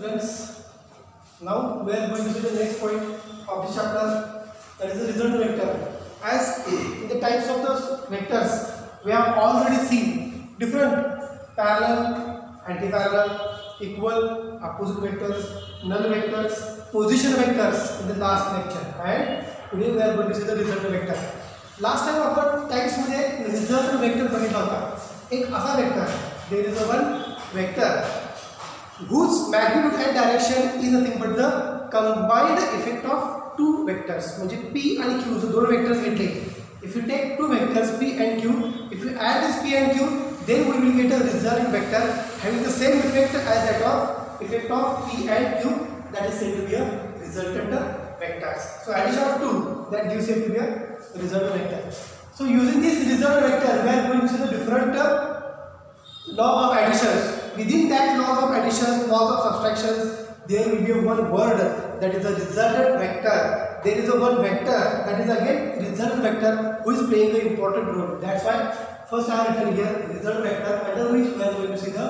Students, now we are going to see the next point of this chapter, that is the result vector. As in the types of the vectors, we have already seen different parallel, anti-parallel, equal, opposite vectors, null vectors, position vectors in the last lecture, and today we are going to see the result vector. Last time आपण types मध्ये result vector बघितला होता. एक असा vector, there is a one vector whose magnitude and direction is nothing but the combined effect of two vectors. म्हणजे p आणि q जो दोन वेक्टर्स घेतले. If you take two vectors p and q, if you add this p and q, then we will get a resulting vector having the same effect as that of effect of p and q, that is said to be a resultant vectors. So addition of two, that gives said to be a result vector. So using this result vector, we are going to see the different law of additions. Within that laws of additions, laws of subtractions, there will be one word that is a resultant vector. There is a one vector that is again result vector who is playing an important role. That's why first I have written here result vector, under which we are going to see the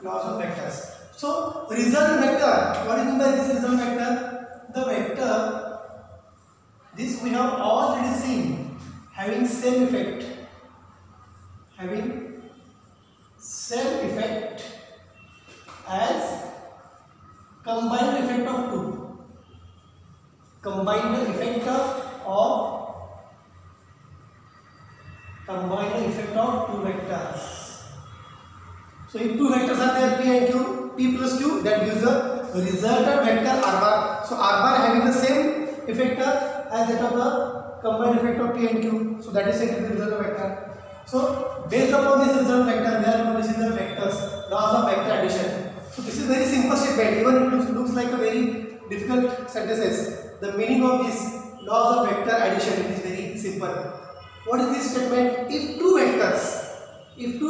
laws of vectors. So result vector, what is meant by this result vector? The vector, this we have already seen, having same effect, as combined effect of two. Combined effect of two vectors. So if two vectors are there, p and q, p plus q, that gives the resultant vector r bar. So r bar having the same effector as that of the combined effect of p and q. So that is said to be the resultant vector. So based upon this result vector, we are going to see the vectors, laws of vector addition. So this is very simple statement. Even it looks like a very difficult sentences. The meaning of this laws of vector addition is very simple. What is this statement? If two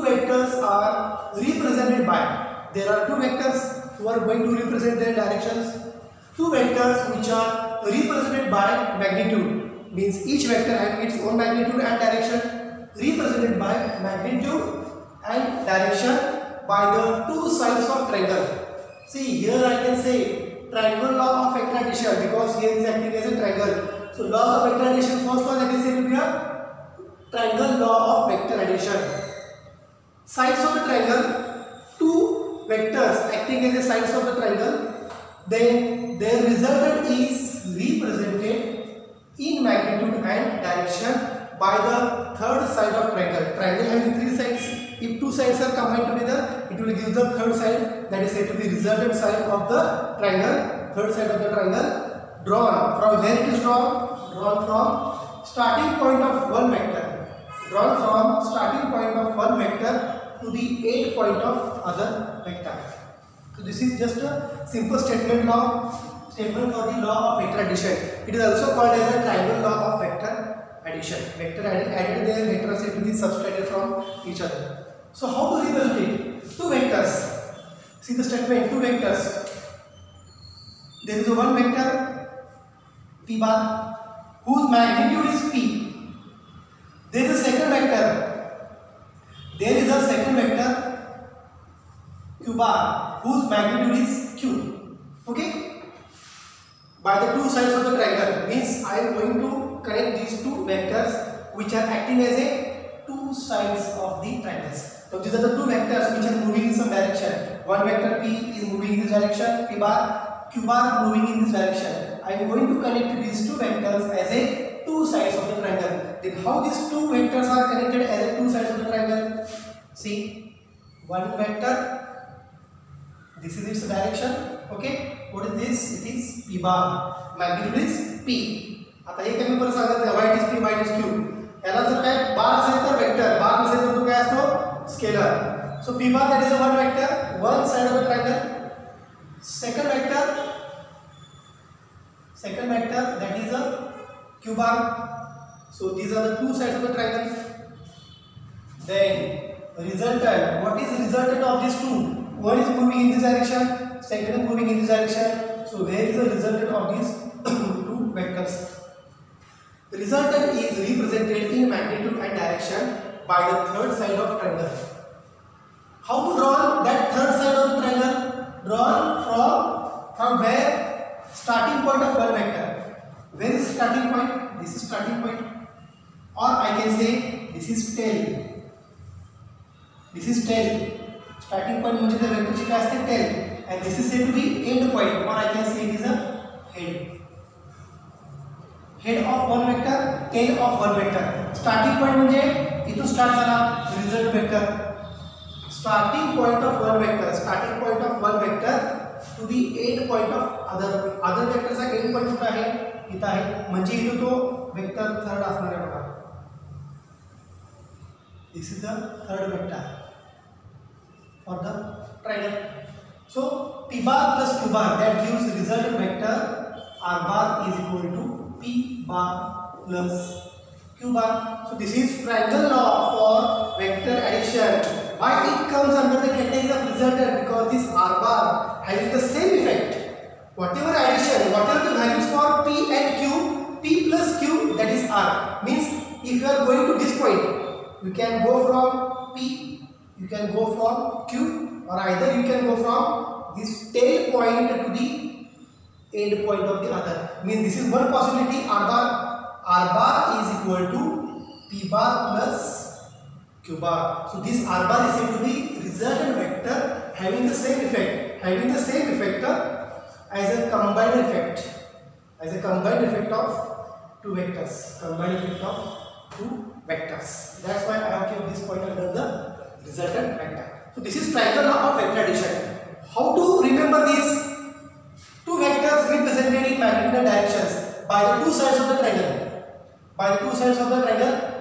vectors are represented by, there are two vectors who are going to represent their directions. Two vectors which are represented by magnitude, means each vector having its own magnitude and direction, represented by magnitude and direction by the two sides of triangle. See, here I can say triangle law of vector addition because here is acting as a triangle. So law of vector addition, first one that is said to be a triangle law of vector addition. Sides of the triangle, two vectors acting as the sides of the triangle, then their resultant is represented in magnitude and direction by the third side of triangle. Triangle having three sides. If two sides are combined together, it will give the third side, that is said to be resultant side of the triangle. Third side of the triangle drawn from where it is drawn? Drawn from starting point of one vector. Drawn from starting point of one vector to the end point of other vector. So this is just a simple statement for the law of vector addition. It is also called as a triangle law of vector addition. Vector added there, vector are said to be subtracted from each other. So how to represent it? Two vectors. See the statement, two vectors. There is a one vector p bar whose magnitude is p. There is a second vector. There is a second vector q bar whose magnitude is q. Okay? By the two sides of the triangle, means I am going to connect these two vectors which are acting as a two sides of the triangles. So these are the two vectors which are moving in some direction. One vector p is moving in this direction, p bar, q bar moving in this direction. I am going to connect these two vectors as a two sides of the triangle. Then how these two vectors are connected as a two sides of the triangle? See, one vector, this is its direction. Okay, what is this? It is p bar. Magnitude is p. आता हे कमी पर सांगत नाही, y is p, y is q. याला जर काय बार असेल तर वेक्टर, बार नसेल तर तो काय असतो? Scalar. So p bar, that is a one vector, one side of the triangle. Second vector that is a q bar. So these are the two sides of the triangle. Then resultant. What is resultant of these two? One is moving in this direction, second is moving in this direction. So where is the resultant of these two vectors? The resultant is represented in magnitude and direction by the third side of triangle. How to draw that third side of the triangle? drawn from where? Starting point of one vector. Where is starting point? This is starting point. Or I can say this is tail. This is tail. Starting point म्हणजे त्या वेक्टरची काय असते tail. And this is said to be end point, or I can say it is a head. Head of one vector, tail of one vector. Starting point म्हणजे इथून start झाला result vector. Starting point of one vector, starting point of one vector to the end point of other vector चा end point कुठे आहे? इथं आहे. म्हणजे इथं तो वेक्टर थर्ड असणार आहे बघा. This is the third vector for the triangle. So p bar plus q bar, that gives resultant vector r bar is equal to p bar plus q bar. So this is triangle law for vector addition. Why it comes under the category of resultant? Because this r bar having the same effect. Whatever addition, whatever the values for p and q, p plus q, that is r. Means if you are going to this point, you can go from p, you can go from q, or either you can go from this tail point to the end point of the other. Means this is one possibility. R bar is equal to p bar plus q bar. So this r bar is said to be resultant vector having the same effect, as a combined effect, of two vectors, That's why I have kept this point under the resultant vector. So this is triangle law of vector addition. How to remember these? Two vectors represented in magnitude and directions by the two sides of the triangle.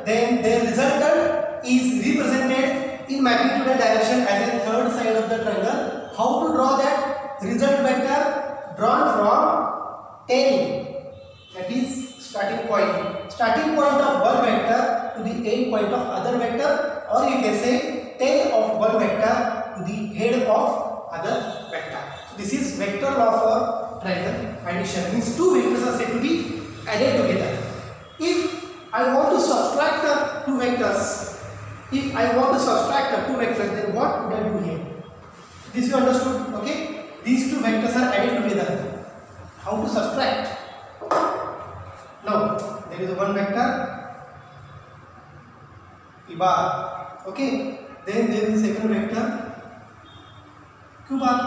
Then their resultant is represented in magnitude and direction as a third side of the triangle. How to draw that result vector? Drawn from tail, that is starting point of one vector to the end point of other vector, or you can say tail of one vector to the head of other vector. So this is vector law for triangle addition. Means two vectors are said to be added together. If I want to subtract the two vectors, then what would I do here? This you understood, okay? These two vectors are added together. How to subtract? Now there is one vector p bar, okay? Then there is a second vector q bar.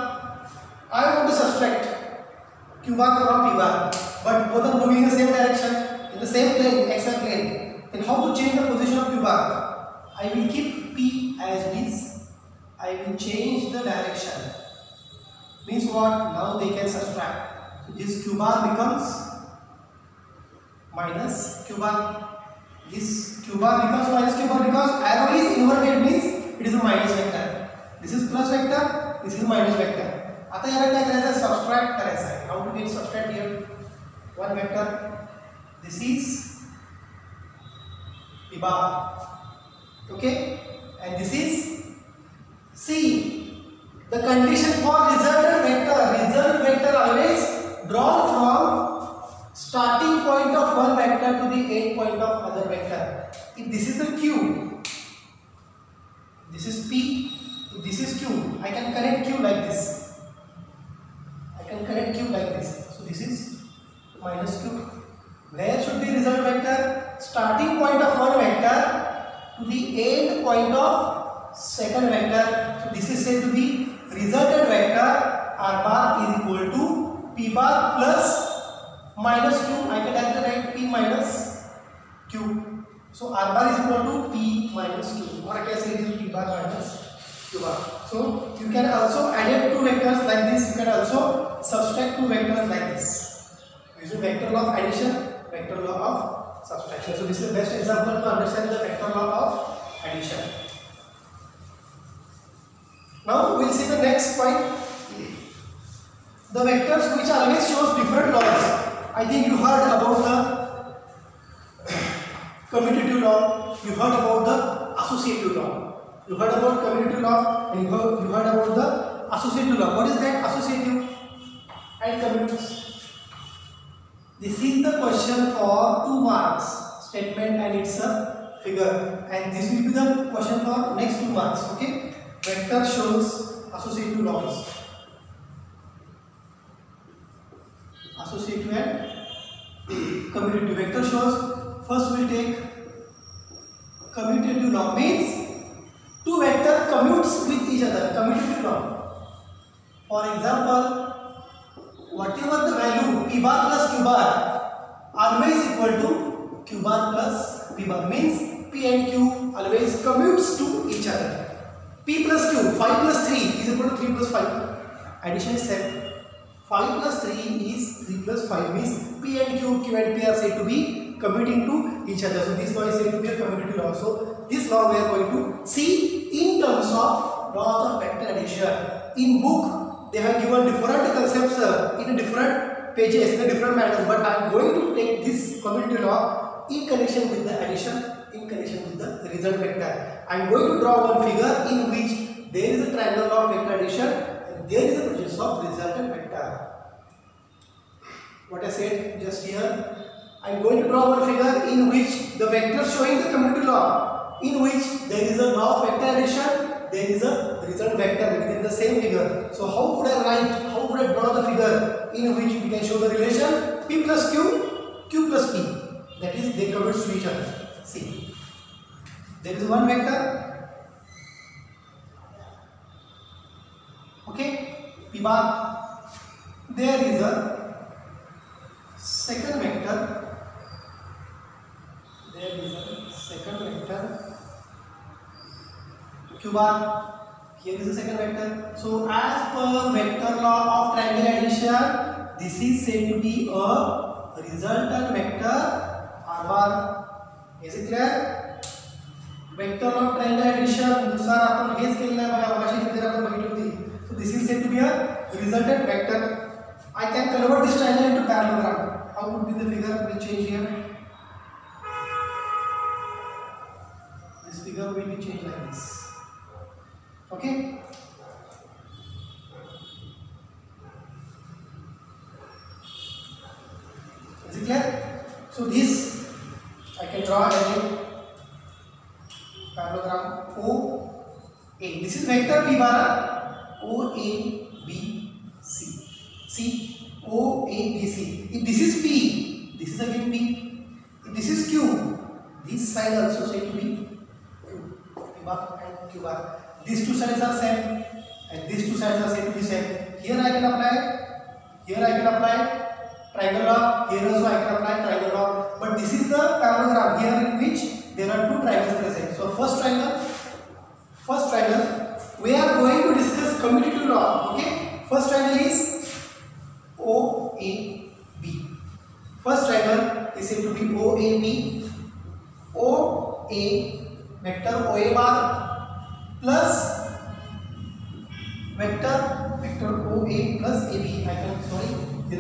I want to subtract q bar from p bar, but both are moving in the same direction, in the same plane, xy plane. Then how to change the position of q bar? I will keep p as this. I will change the direction. Means what? Now they can subtract. So this q bar becomes minus q bar. This q bar becomes minus q bar because arrow is inverted, means it is a minus vector. This is plus vector, this is minus vector. आता याला काय करायचं? Subtract करायचं आहे. How to get subtract here? One vector. This is p bar. Okay, and this is C. The condition for result vector always drawn from starting point of one vector to the end point of other vector. If this is the q, this is p, if this is q, I can connect q like this. So this is minus q. Where should be result vector? Starting point of one vector to the end point of second vector. So this is said to be resultant vector. R bar is equal to p bar plus minus q. I can directly write p minus q. So r bar is equal to p minus q, or I can say it is p bar minus q bar. So you can also add two vectors like this. You can also subtract two vectors like this. Using vector law of addition, vector law of subtraction. So this is the best example to understand the vector law of addition. Now we will see the next point. The vectors which always shows different laws. I think you heard about the commutative law. You heard about the associative law. You heard about commutative law and you heard about the associative law. What is that? Associative and commutative. This is the question for 2 marks statement and it's a figure, and this will be the question for next 2 marks. Okay, vector shows associative laws. associative and commutative. Vector shows, first we'll take commutative law, means two vector commutes with each other. Commutative law, for example, whatever the value p bar plus q bar always equal to q bar plus p bar, means p and q always commutes to each other. P plus q, 5 plus 3 is equal to 3 plus 5. Addition is said. 5 plus 3 is 3 plus 5, means p and q and p are said to be commuting to each other. So this law is said to be a commutative law. So this law we are going to see in terms of laws of vector addition. In book they have given different concepts in different pages in a different manner, but I am going to take this commutative law in connection with the addition, in connection with the result vector. I am going to draw one figure in which there is a triangle law of vector addition and there is a presence of resultant vector. What I said just here, I am going to draw one figure in which the vector showing the commutative law, in which there is a law of vector addition, there is a result vector within the same figure. So how would I write, how would I draw the figure in which we can show the relation p plus q, q plus p, that is they commute to each other. See, there is one vector, okay, p bar, there is a second vector, there is a second vector q bar, here is the second vector. So as per vector law of triangle addition, this is said to be a resultant vector r bar. Is it clear? Vector law of triangle addition नुसार आपण हेच केलेलं आहे बघा, अशी figure आपण बघितली होती. So this is said to be a resultant vector. I can convert this triangle into parallelogram. How would be the figure? Will change here. This figure will be changed like this. Okay. Is it clear? So this I can draw as a parallelogram O A. This is vector p bar. O A B C. See, O A B C. If this is P, this is again P. If this is Q, this side also said to be Q. P bar and Q bar. These two sides are same, and these two sides are said to be same. Here I can apply triangle law. Here also I can apply triangle law. But this is the parallelogram here in which there are two triangles present. So first triangle, we are going to discuss commutative law. Okay, first triangle is OAB. First triangle is said to be OAB. OA vector OA bar plus vector OA plus AB.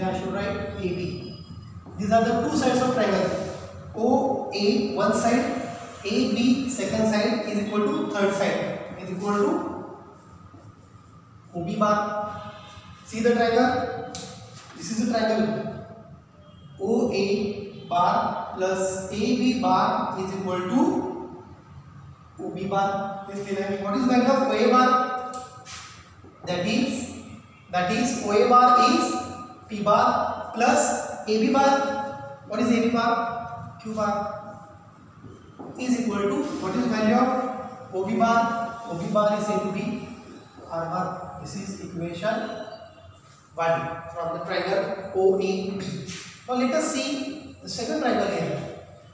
I should write AB. These are the two sides of triangle. OA one side, AB second side is equal to third side, is equal to OB bar. See the triangle? This is the triangle. OA bar plus AB bar is equal to OB bar. What is the value of OA bar? That is OA bar is P bar plus AB bar. What is AB bar? Q bar is equal to, what is the value of OB bar? OB bar is said to be R bar. This is equation 1 from the triangle OAB. Now let us see the second triangle here.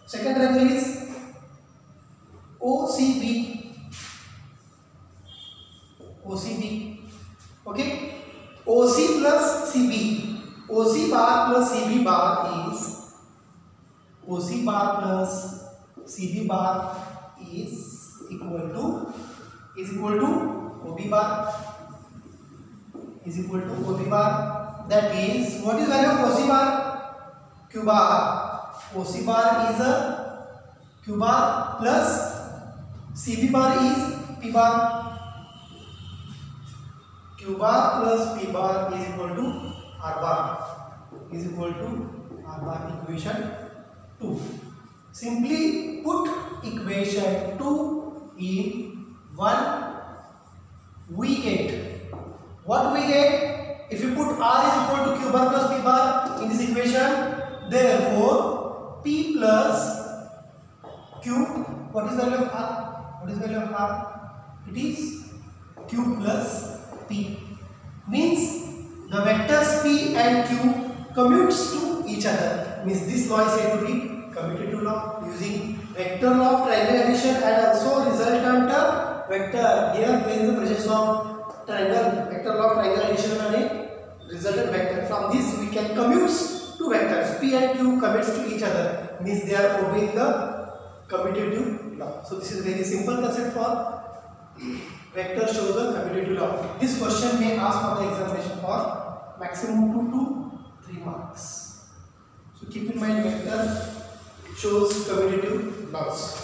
Second triangle is OCB. Okay, OC plus CB. OC bar plus CB bar is OC bar plus CB bar is equal to OB bar. That is, what is value of OC bar? Q bar. OC bar is a Q bar plus CB bar is P bar. Q bar plus P bar is equal to R bar. Equation 2. Simply put equation 2 in 1. We get what we get if you put R is equal to Q bar plus P bar in this Therefore, P plus Q. What is the value of R? What is the value of R? It is Q plus P. Means the vectors P and Q commutes to each other. Means this law is said to be commutative law using vector law of triangle addition and also resultant vector. Here there is the presence of triangle, vector law of triangle addition and a resultant vector. From this we can commute two vectors. P and Q commutes to each other. Means they are obeying the commutative law. So this is very simple concept for vector shows the commutative law. This question may ask for the examination for maximum 2 to 3 marks. So keep in mind vector shows commutative laws.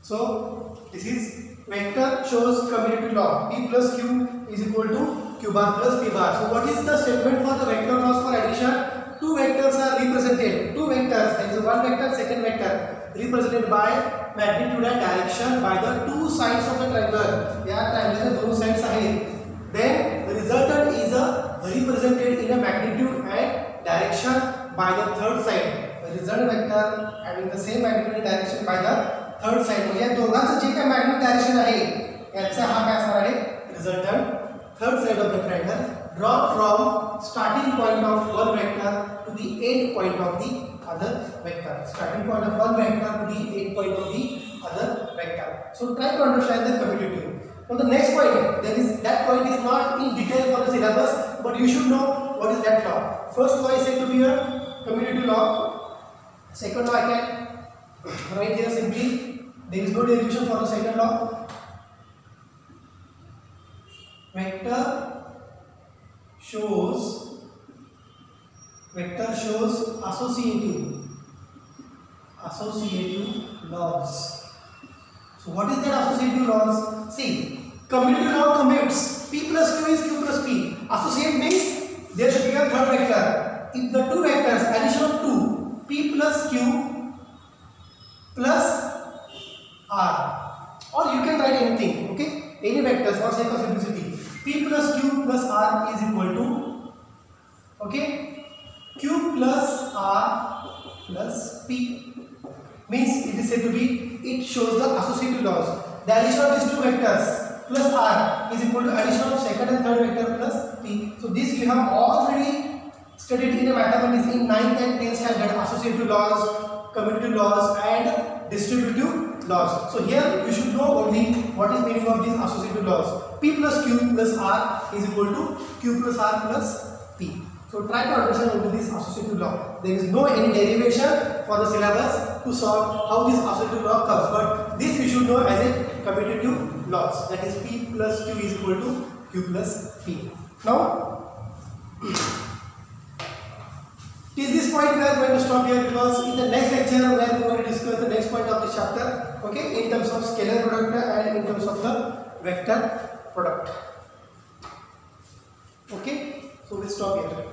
So this is vector shows commutative law. P plus Q is equal to Q bar plus P bar. So what is the statement for the vector laws for addition? Two vectors are represented. Two vectors, there is one vector, second vector, represented by magnitude and direction by the two sides of the triangle. Yeah, triangle दोनों sides are. Then the resultant is represented in a magnitude and direction by the third side. The result vector having the same magnitude and direction by the third side. म्हणजे दोघांचं जे काही magnitude direction आहे याचा हा काय असणार आहे resultant third side of the triangle drawn from starting point of one vector to the end point of the other vector. Starting point of one vector to the end point of the other vector. So try to understand the commutative. Now the next point, that point is not in detail for the syllabus, but you should know what is that law. First law is said to be a commutative law. Second law I can write here simply. There is no derivation for the second law. Vector shows associative laws. So what is that associative laws? See, commutative law commutes. P plus Q is Q plus P. Associate means there should be a third vector. If the two vectors, addition of 2, P plus Q plus R, or you can write anything, okay? Any vectors for sake of simplicity. P plus Q plus R is equal to, okay, Q plus R plus P. Means it is said to be, it shows the associative laws. The addition of these two vectors plus R is equal to addition of second and third vector plus P. So this we have already studied in a mathematics in 9th and 10th standard, associative laws, commutative laws and distributive laws. So here you should know only what is meaning of these associative laws. P plus Q plus R is equal to Q plus R plus P. So try to understand only this associative law. There is no any derivation for the syllabus to solve how this associative law comes, but this we should know as a commutative laws. That is P plus Q is equal to Q plus P. Now, till this point we are going to stop here, because in the next lecture we are going to discuss the next point of the chapter, okay, in terms of scalar product and in terms of the vector product. Okay, so we will stop here.